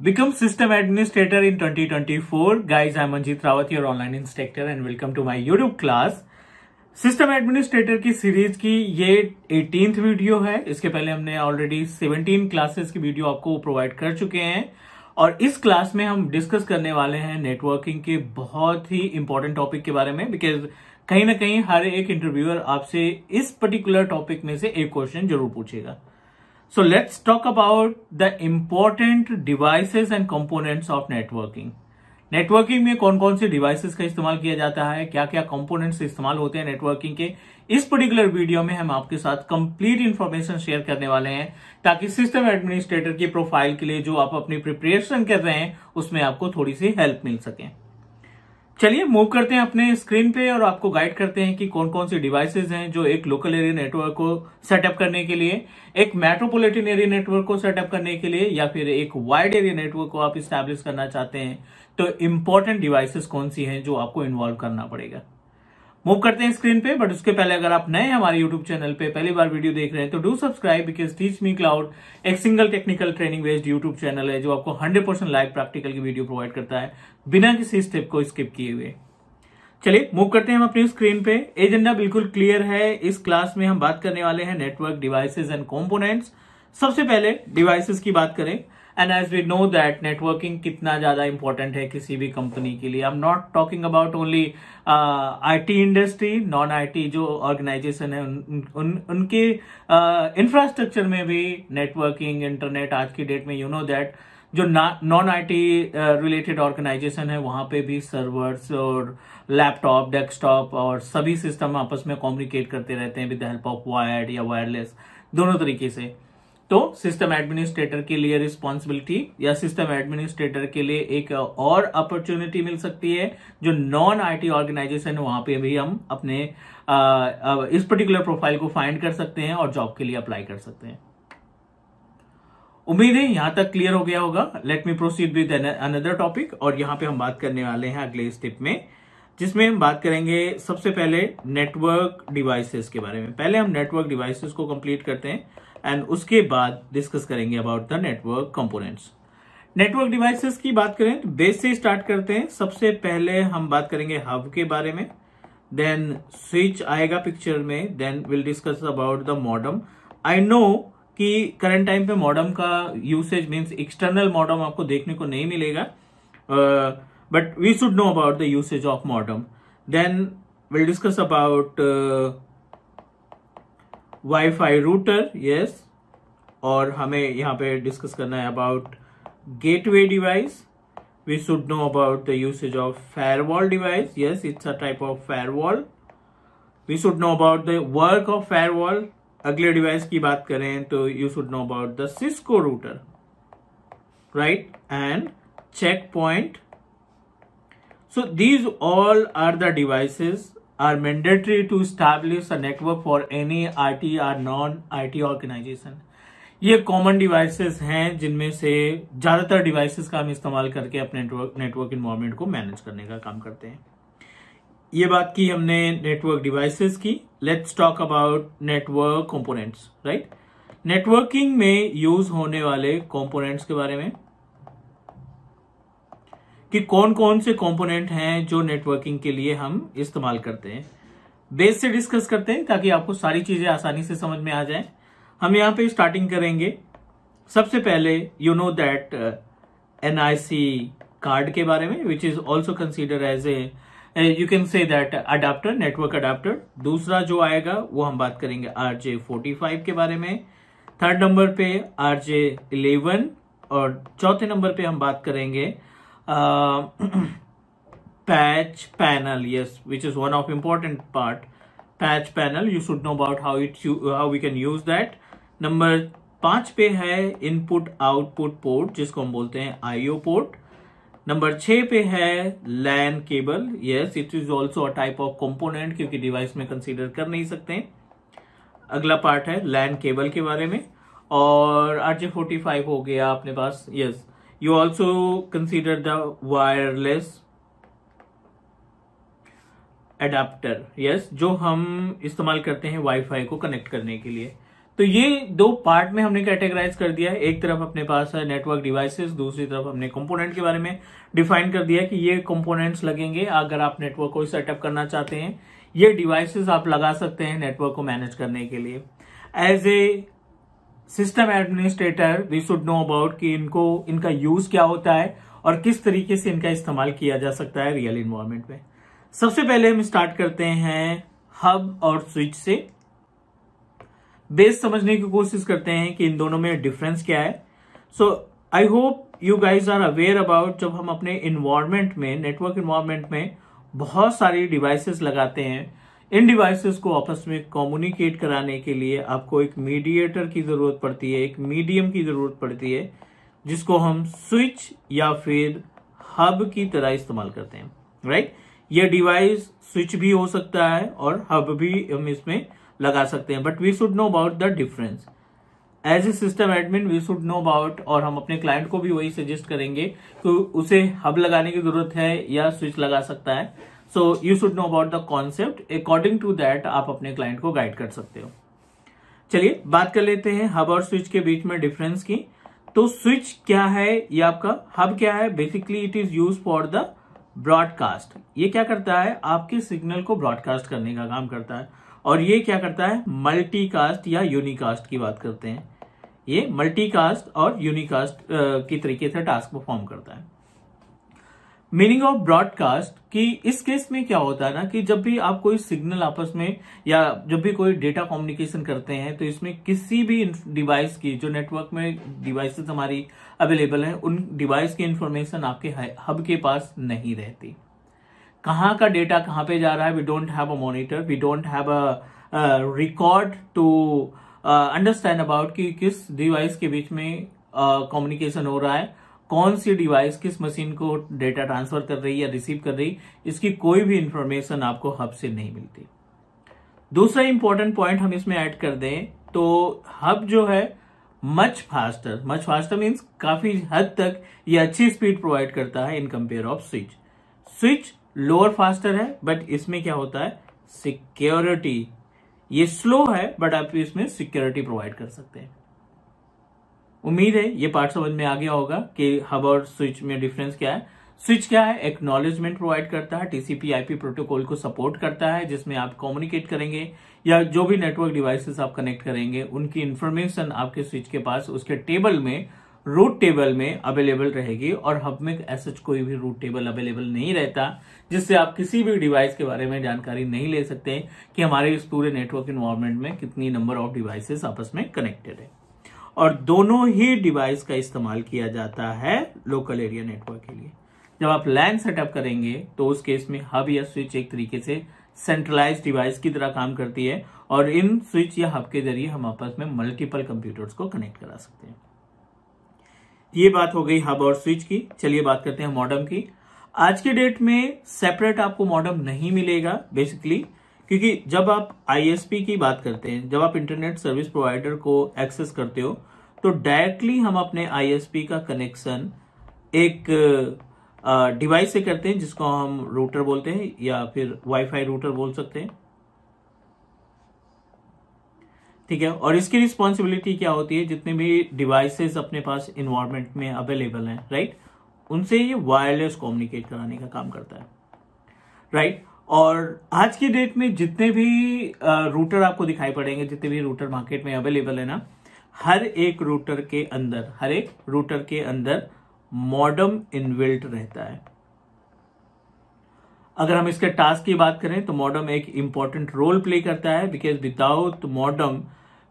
Become system administrator in 2024. Guys, I'm Manjeet Rawat, your online instructor and welcome to my YouTube class. System administrator की series की ये 18th video है। इसके पहले हमने already 17 classes की वीडियो आपको प्रोवाइड कर चुके हैं और इस क्लास में हम डिस्कस करने वाले हैं नेटवर्किंग के बहुत ही इंपॉर्टेंट टॉपिक के बारे में, बिकॉज कहीं ना कहीं हर एक इंटरव्यूअर आपसे इस पर्टिकुलर टॉपिक में से एक क्वेश्चन जरूर पूछेगा। So let's talk about the important devices and components of networking. Networking में कौन कौन से डिवाइसेस का इस्तेमाल किया जाता है, क्या क्या कंपोनेंट्स इस्तेमाल होते हैं नेटवर्किंग के, इस पर्टिकुलर वीडियो में हम आपके साथ कंप्लीट इंफॉर्मेशन शेयर करने वाले हैं ताकि सिस्टम एडमिनिस्ट्रेटर की प्रोफाइल के लिए जो आप अपनी प्रिपरेशन कर रहे हैं उसमें आपको थोड़ी सी हेल्प मिल सके। चलिए मूव करते हैं अपने स्क्रीन पे और आपको गाइड करते हैं कि कौन कौन सी डिवाइसेस हैं जो एक लोकल एरिया नेटवर्क को सेटअप करने के लिए, एक मेट्रोपॉलिटन एरिया नेटवर्क को सेटअप करने के लिए या फिर एक वाइड एरिया नेटवर्क को आप इस्टेब्लिश करना चाहते हैं तो इंपॉर्टेंट डिवाइसेस कौन सी हैं जो आपको इन्वॉल्व करना पड़ेगा। मूव करते हैं स्क्रीन पे, बट उसके पहले अगर आप नए हमारे यूट्यूब चैनल पे पहली बार वीडियो देख रहे हैं तो do subscribe, because Teach me Cloud एक single technical training based YouTube channel है जो आपको 100% लाइव प्रैक्टिकल की वीडियो प्रोवाइड करता है बिना किसी स्टेप को स्किप किए हुए। चलिए मूव करते हैं हम अपनी स्क्रीन पे। एजेंडा बिल्कुल क्लियर है। इस क्लास में हम बात करने वाले हैं नेटवर्क डिवाइसेस एंड कंपोनेंट्स। सबसे पहले डिवाइसेस की बात करें, and as we know that networking कितना ज्यादा इंपॉर्टेंट है किसी भी कंपनी के लिए। I am not talking about only IT industry, non IT जो ऑर्गेनाइजेशन है उनके इंफ्रास्ट्रक्चर में भी नेटवर्किंग, इंटरनेट आज की डेट में यू नो दैट जो नॉन आईटी रिलेटेड ऑर्गेनाइजेशन है वहां पे भी सर्वर्स और लैपटॉप, डेस्कटॉप और सभी सिस्टम आपस में कम्युनिकेट करते रहते हैं with the help of wired या वायरलेस, दोनों तरीके से। तो सिस्टम एडमिनिस्ट्रेटर के लिए रिस्पॉन्सिबिलिटी या सिस्टम एडमिनिस्ट्रेटर के लिए एक और अपॉर्चुनिटी मिल सकती है जो नॉन आईटी ऑर्गेनाइजेशन है वहां पे भी हम अपने इस पर्टिकुलर प्रोफाइल को फाइंड कर सकते हैं और जॉब के लिए अप्लाई कर सकते हैं। उम्मीद है यहां तक क्लियर हो गया होगा। Let me proceed with another topic, और यहां पे हम बात करने वाले हैं अगले स्टेप में, जिसमें हम बात करेंगे सबसे पहले नेटवर्क डिवाइसेस के बारे में। पहले हम नेटवर्क डिवाइसेस को कंप्लीट करते हैं एंड उसके बाद डिस्कस करेंगे about the network components. Network devices की बात करें तो बेस से स्टार्ट करते हैं। सबसे पहले हम बात करेंगे हब के बारे में, देन स्विच आएगा पिक्चर में, then will discuss about the modem. I know कि करंट टाइम पे मॉडम का यूसेज मींस एक्सटर्नल मॉडम आपको देखने को नहीं मिलेगा, but we should know about the usage of modem. Then we'll discuss about Wi-Fi router, yes, और हमें यहाँ पे डिस्कस करना है about gateway device. We should know about the usage of firewall device. Yes, it's a type of firewall. We should know about the work of firewall. अगले device की बात करें तो you should know about the Cisco router, right, and checkpoint. So these all are the devices are mandatory to establish a network for any IT or non-IT organization. ये common devices हैं जिनमें से ज्यादातर devices का हम इस्तेमाल करके अपने नेटवर्क इन्वायरमेंट को मैनेज करने का काम करते हैं। ये बात की हमने नेटवर्क डिवाइसेस की। Let's talk about network components, right. Networking में यूज होने वाले कंपोनेंट्स के बारे में कि कौन कौन से कंपोनेंट हैं जो नेटवर्किंग के लिए हम इस्तेमाल करते हैं। बेस से डिस्कस करते हैं ताकि आपको सारी चीजें आसानी से समझ में आ जाए। हम यहां पे स्टार्टिंग करेंगे। सबसे पहले you know that NIC card के बारे में, which is also consider as a you can say that adapter, network adapter. दूसरा जो आएगा वो हम बात करेंगे RJ45 के बारे में। थर्ड नंबर पे RJ11 और चौथे नंबर पे हम बात करेंगे patch panel, yes, which is one of important part. Patch panel, you should know about how we can use that. Number 5 पे है इनपुट आउटपुट पोर्ट जिसको हम बोलते हैं IO पोर्ट। नंबर 6 पे है LAN cable, yes, it is also a type of component क्योंकि device में कंसीडर कर नहीं सकते। अगला पार्ट है LAN केबल के बारे में, और RJ45 हो गया अपने पास, yes. You also consider the wireless adapter, yes, जो हम इस्तेमाल करते हैं वाईफाई को कनेक्ट करने के लिए। तो ये दो पार्ट में हमने कैटेगराइज कर दिया है। एक तरफ अपने पास है नेटवर्क डिवाइसेस, दूसरी तरफ हमने कंपोनेंट के बारे में डिफाइन कर दिया कि ये कंपोनेंट्स लगेंगे अगर आप नेटवर्क को सेटअप करना चाहते हैं। ये डिवाइसेस आप लगा सकते हैं नेटवर्क को मैनेज करने के लिए। As a system administrator we should know about कि इनका यूज क्या होता है और किस तरीके से इनका इस्तेमाल किया जा सकता है रियल इन्वायरमेंट में। सबसे पहले हम स्टार्ट करते हैं हब और स्विच से। बेस समझने की कोशिश करते हैं कि इन दोनों में डिफरेंस क्या है। So I hope you guys are aware about, जब हम अपने इन्वायरमेंट में, नेटवर्क इन्वायरमेंट में बहुत सारी डिवाइसेस लगाते हैं, इन डिवाइसेस को आपस में कम्युनिकेट कराने के लिए आपको एक मीडिएटर की जरूरत पड़ती है, एक मीडियम की जरूरत पड़ती है, जिसको हम स्विच या फिर हब की तरह इस्तेमाल करते हैं, राइट। ये डिवाइस स्विच भी हो सकता है और हब भी हम इसमें लगा सकते हैं, but we should know about the difference. As a system admin we should know about, और हम अपने क्लाइंट को भी वही सजेस्ट करेंगे कि उसे हब लगाने की जरूरत है या स्विच लगा सकता है। So you should know about the concept, according to that आप अपने क्लाइंट को गाइड कर सकते हो। चलिए बात कर लेते हैं हब और स्विच के बीच में डिफरेंस की। तो स्विच क्या है ये आपका, हब क्या है? Basically it is use for the broadcast. ये क्या करता है? आपके सिग्नल को ब्रॉडकास्ट करने का काम करता है। और ये क्या करता है? मल्टीकास्ट या यूनिकास्ट की बात करते हैं। ये मल्टीकास्ट और यूनिकास्ट की तरीके से टास्क परफॉर्म करता है। मीनिंग ऑफ ब्रॉडकास्ट कि इस केस में क्या होता है ना कि जब भी आप कोई सिग्नल आपस में या जब भी कोई डेटा कम्युनिकेशन करते हैं तो इसमें किसी भी डिवाइस की, जो नेटवर्क में डिवाइसेस हमारी अवेलेबल हैं, उन डिवाइस की इंफॉर्मेशन आपके हब के पास नहीं रहती। कहाँ का डेटा कहाँ पे जा रहा है, we don't have a monitor, we don't have a record to understand about कि किस डिवाइस के बीच में कम्युनिकेशन हो रहा है, कौन सी डिवाइस किस मशीन को डेटा ट्रांसफर कर रही है या रिसीव कर रही, इसकी कोई भी इंफॉर्मेशन आपको हब से नहीं मिलती। दूसरा इंपॉर्टेंट पॉइंट हम इसमें ऐड कर दें तो हब जो है मच फास्टर मीन्स काफी हद तक ये अच्छी स्पीड प्रोवाइड करता है in compare off switch. Switch lower faster है, बट इसमें क्या होता है? सिक्योरिटी। ये स्लो है बट आप इसमें सिक्योरिटी प्रोवाइड कर सकते हैं। उम्मीद है ये पार्ट समझ में आ गया होगा कि हब और स्विच में डिफरेंस क्या है। स्विच क्या है? एक्नॉलेजमेंट प्रोवाइड करता है, टीसीपी आईपी प्रोटोकॉल को सपोर्ट करता है, जिसमें आप कम्युनिकेट करेंगे या जो भी नेटवर्क डिवाइसेस आप कनेक्ट करेंगे उनकी इंफॉर्मेशन आपके स्विच के पास उसके टेबल में, रूट टेबल में अवेलेबल रहेगी। और हब में ऐसा कोई भी रूट टेबल अवेलेबल नहीं रहता, जिससे आप किसी भी डिवाइस के बारे में जानकारी नहीं ले सकते कि हमारे इस पूरे नेटवर्क इन्वायरमेंट में कितनी नंबर ऑफ डिवाइसेस आपस में कनेक्टेड है। और दोनों ही डिवाइस का इस्तेमाल किया जाता है लोकल एरिया नेटवर्क के लिए। जब आप लैन सेटअप करेंगे तो उस केस में हब या स्विच एक तरीके से सेंट्रलाइज्ड डिवाइस की तरह काम करती है, और इन स्विच या हब के जरिए हम आपस में मल्टीपल कंप्यूटर्स को कनेक्ट करा सकते हैं। ये बात हो गई हब और स्विच की। चलिए बात करते हैं मॉडेम की। आज के डेट में सेपरेट आपको मॉडेम नहीं मिलेगा बेसिकली, क्योंकि जब आप आईएसपी की बात करते हैं, जब आप इंटरनेट सर्विस प्रोवाइडर को एक्सेस करते हो तो डायरेक्टली हम अपने आईएसपी का कनेक्शन एक डिवाइस से करते हैं जिसको हम रूटर बोलते हैं या फिर वाईफाई रूटर बोल सकते हैं, ठीक है। और इसकी रिस्पॉन्सिबिलिटी क्या होती है? जितने भी डिवाइसेस अपने पास इन्वायरमेंट में अवेलेबल हैं, राइट, उनसे ये वायरलेस कम्युनिकेट कराने का काम करता है, राइट। और आज की डेट में जितने भी रूटर आपको दिखाई पड़ेंगे, जितने भी रूटर मार्केट में अवेलेबल है ना, हर एक रूटर के अंदर मॉडेम इनबिल्ट रहता है। अगर हम इसके टास्क की बात करें तो मॉडेम एक इंपॉर्टेंट रोल प्ले करता है, because without modem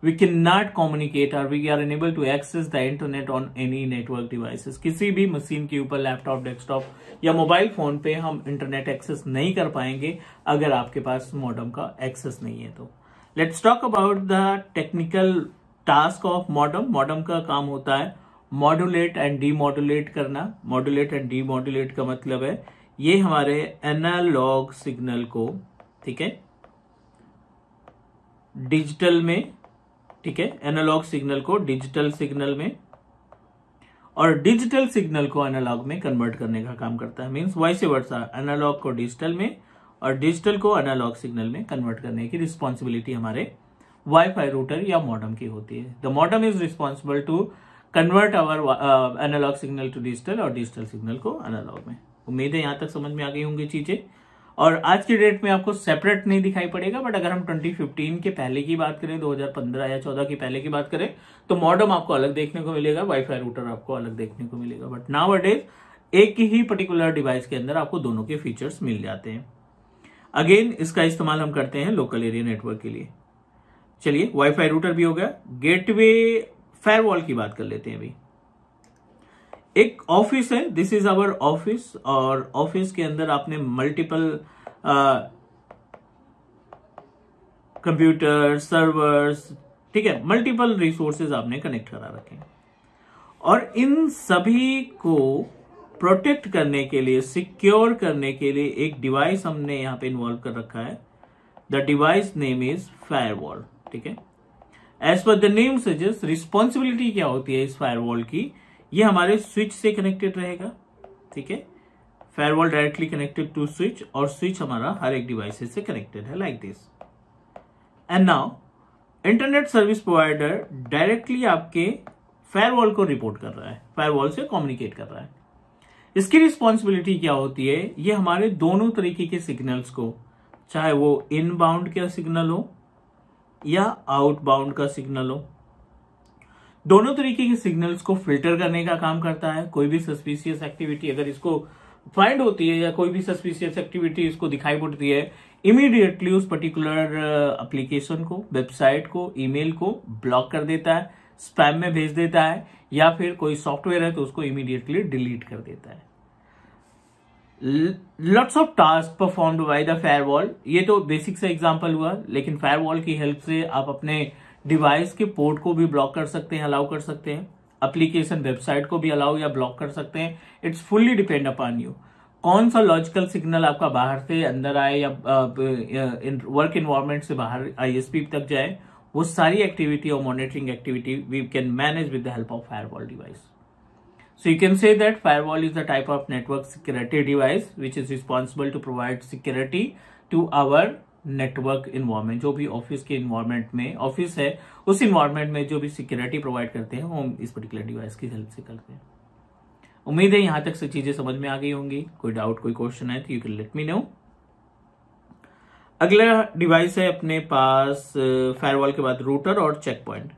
we can not communicate और we are unable to access the internet on any network devices. किसी भी मशीन के ऊपर, लैपटॉप, डेस्कटॉप या मोबाइल फोन पे हम इंटरनेट एक्सेस नहीं कर पाएंगे अगर आपके पास मॉडेम का एक्सेस नहीं है तो। Let's talk about the technical task of modem. Modem का काम होता है मॉड्यूलेट एंड डीमॉड्यूलेट करना। मॉड्यूलेट एंड डीमॉड्यूलेट का मतलब है ये हमारे एनालॉग सिग्नल को, ठीक है, डिजिटल में, ठीक है, एनालॉग सिग्नल को डिजिटल सिग्नल में और डिजिटल सिग्नल को एनालॉग में कन्वर्ट करने का काम करता है। मींस वाइस वर्सा, एनालॉग को डिजिटल में और डिजिटल को एनालॉग सिग्नल में कन्वर्ट करने की रिस्पॉन्सिबिलिटी हमारे वाईफाई रूटर या मॉडम की होती है। The modem is responsible to convert our analogue signal to digital और डिजिटल सिग्नल को एनालॉग में। उम्मीद है यहां तक समझ में आ गई होंगी चीजें। और आज की डेट में आपको सेपरेट नहीं दिखाई पड़ेगा, बट अगर हम 2015 के पहले की बात करें, 2015 या 14 की पहले की बात करें, तो मॉडम आपको अलग देखने को मिलेगा, वाईफाई रूटर आपको अलग देखने को मिलेगा। बट नाउ अडेज एक ही पर्टिकुलर डिवाइस के अंदर आपको दोनों के फीचर्स मिल जाते हैं। अगेन इसका इस्तेमाल हम करते हैं लोकल एरिया नेटवर्क के लिए। चलिए, वाईफाई रूटर भी हो गया। गेटवे फायरवॉल की बात कर लेते हैं अभी। एक ऑफिस है, दिस इज आवर ऑफिस, और ऑफिस के अंदर आपने मल्टीपल कंप्यूटर, सर्वर्स, ठीक है, मल्टीपल रिसोर्सेज आपने कनेक्ट करा रखे हैं। और इन सभी को प्रोटेक्ट करने के लिए, सिक्योर करने के लिए एक डिवाइस हमने यहां पे इन्वॉल्व कर रखा है। The device name is firewall. ठीक है, as per the name suggest, responsibility क्या होती है इस फायरवॉल की? ये हमारे स्विच से कनेक्टेड रहेगा। ठीक है, firewall directly connected to switch, और स्विच हमारा हर एक डिवाइस से कनेक्टेड है, like this. And now internet service provider directly आपके फायरवॉल को रिपोर्ट कर रहा है, फायरवॉल से कम्युनिकेट कर रहा है। इसकी रिस्पॉन्सिबिलिटी क्या होती है? ये हमारे दोनों तरीके के सिग्नल्स को, चाहे वो इनबाउंड का सिग्नल हो या आउटबाउंड का सिग्नल हो, दोनों तरीके के सिग्नल्स को फिल्टर करने का काम करता है। कोई भी सस्पिशियस एक्टिविटी अगर इसको फाइंड होती है या कोई भी सस्पिशियस एक्टिविटी इसको दिखाई पड़ती है, इमीडिएटली उस पर्टिकुलर एप्लीकेशन को, वेबसाइट को, ईमेल को ब्लॉक कर देता है, स्पैम में भेज देता है, या फिर कोई सॉफ्टवेयर है तो उसको इमीडिएटली डिलीट कर देता है। Lots of task performed by the firewall. ये तो बेसिक सा एग्जांपल हुआ, लेकिन फायरवॉल की हेल्प से आप अपने डिवाइस के पोर्ट को भी ब्लॉक कर सकते हैं, अलाउ कर सकते हैं, एप्लीकेशन, वेबसाइट को भी अलाउ या ब्लॉक कर सकते हैं। It's fully depend upon you. कौन सा लॉजिकल सिग्नल आपका बाहर से अंदर आए या वर्क इन्वायरमेंट से बाहर आईएसपी तक जाए, वो सारी एक्टिविटी और monitoring activity we can manage with the help of firewall device. So you can say that firewall is a type of network security device which is responsible to provide security to our network environment. जो भी office के environment में office है, उस environment में जो भी security provide करते हैं वो हम इस particular device की हेल्प से करते हैं. उम्मीद है यहां तक से चीजें समझ में आ गई होंगी. कोई डाउट, कोई क्वेश्चन है तो you can let me know. अगला डिवाइस है अपने पास फायरवॉल के बाद रूटर और चेक पॉइंट.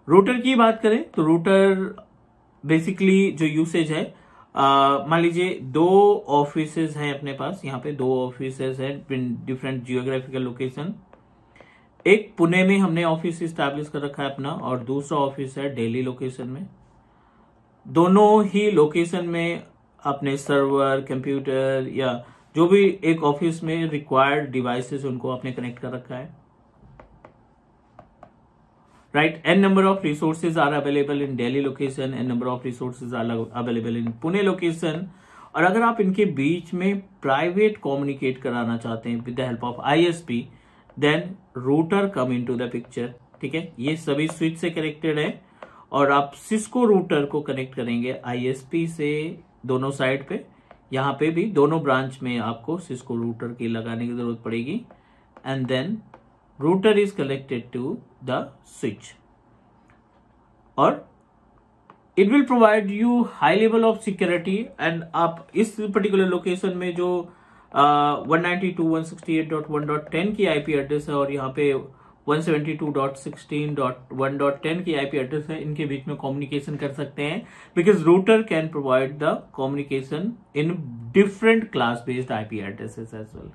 रूटर की बात करें तो रूटर बेसिकली जो यूसेज है, मान लीजिए दो ऑफिसेज हैं अपने पास. यहाँ पे दो ऑफिसेज हैं डिफरेंट जियोग्राफिकल लोकेशन. एक पुणे में हमने ऑफिस इस्टेब्लिश कर रखा है अपना, और दूसरा ऑफिस है दिल्ली लोकेशन में. दोनों ही लोकेशन में अपने सर्वर, कंप्यूटर या जो भी एक ऑफिस में रिक्वायर्ड डिवाइसेस उनको आपने कनेक्ट कर रखा है. Right, n number of resources are available in Delhi location, n number of resources are available in Pune location. और अगर आप इनके बीच में प्राइवेट कम्युनिकेट कराना चाहते हैं with the help of ISP, then router come into the picture. ठीक है, ये सभी स्विच से कनेक्टेड है और आप सिस्को रूटर को कनेक्ट करेंगे ISP से दोनों साइड पे. यहाँ पे भी दोनों ब्रांच में आपको सिस्को रूटर की लगाने की जरूरत पड़ेगी. And then router is connected to the switch, or it will provide you high level of security. and आप इस particular location में जो 192.168.1.10 की IP एड्रेस है और यहाँ पे 172.16.1.10 की IP एड्रेस है, इनके बीच में कम्युनिकेशन कर सकते हैं, because router can provide the communication in different class based IP addresses as well.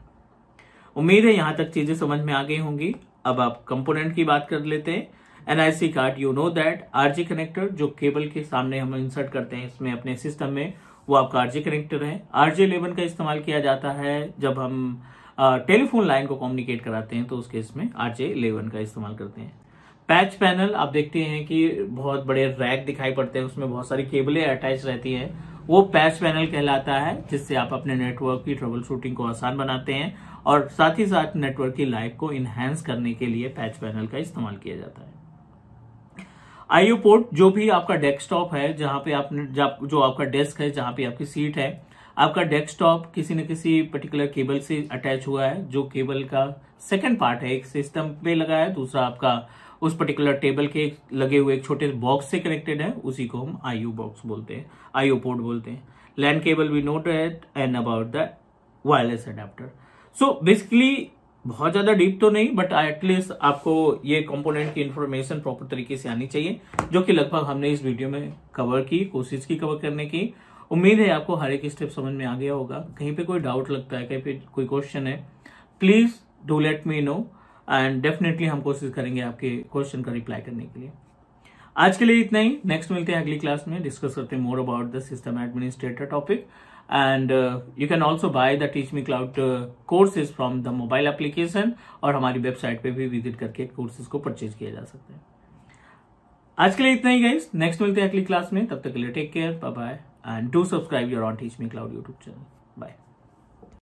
उम्मीद है यहां तक चीजें समझ में आ गई होंगी. अब आप कंपोनेंट की बात कर लेते हैं. NIC card, you know that RJ connector जो केबल के सामने हम इंसर्ट करते हैं इसमें अपने सिस्टम में, वो आपका आरजे कनेक्टर है. RJ11 का इस्तेमाल किया जाता है जब हम टेलीफोन लाइन को कम्युनिकेट कराते हैं, तो उस केस में RJ11 का इस्तेमाल करते हैं. पैच पैनल, आप देखते हैं कि बहुत बड़े रैक दिखाई पड़ते हैं, उसमें बहुत सारी केबलें अटैच रहती है, वो पैच पैनल कहलाता है, जिससे आप अपने नेटवर्क की ट्रबल शूटिंग को आसान बनाते हैं और साथ ही साथ नेटवर्क की लाइफ को इनहेंस करने के लिए पैच पैनल का इस्तेमाल किया जाता है. आईओ पोर्ट, जो भी आपका डेस्कटॉप है, जहां पे आप जो आपका डेस्क है, जहां पे आपकी सीट है, आपका डेस्कटॉप किसी न किसी पर्टिकुलर केबल से अटैच हुआ है. जो केबल का सेकंड पार्ट है, एक सिस्टम पे लगा है, दूसरा आपका उस पर्टिकुलर टेबल के लगे हुए एक छोटे बॉक्स से कनेक्टेड है, उसी को हम आईओ बॉक्स बोलते हैं, आईओ पोर्ट बोलते हैं। LAN cable we note it and about the wireless adapter. So basically बहुत ज्यादा डीप तो नहीं, बट एटलीस्ट आपको ये कंपोनेंट की इंफॉर्मेशन प्रॉपर तरीके से आनी चाहिए, जो कि लगभग हमने इस वीडियो में कवर की, कोशिश की कवर करने की। उम्मीद है आपको हर एक स्टेप समझ में आ गया होगा। कहीं पे कोई डाउट लगता है, कहीं पे कोई क्वेश्चन है, please do let me know and definitely हम कोशिश करेंगे आपके क्वेश्चन का रिप्लाई करने के लिए। आज के लिए इतना ही, नेक्स्ट मिलते हैं अगली क्लास में, डिस्कस करते हैं more about the system administrator topic. And you can also by the teach me cloud courses from the mobile application, और हमारी वेबसाइट पे भी विजिट करके कोर्सेज को परचेज किया जा सकता है। आज के लिए इतना ही गाइस, नेक्स्ट मिलते हैं अगली क्लास में, तब तक के लिए take care, bye bye and do subscribe your on teach me cloud YouTube channel. Bye.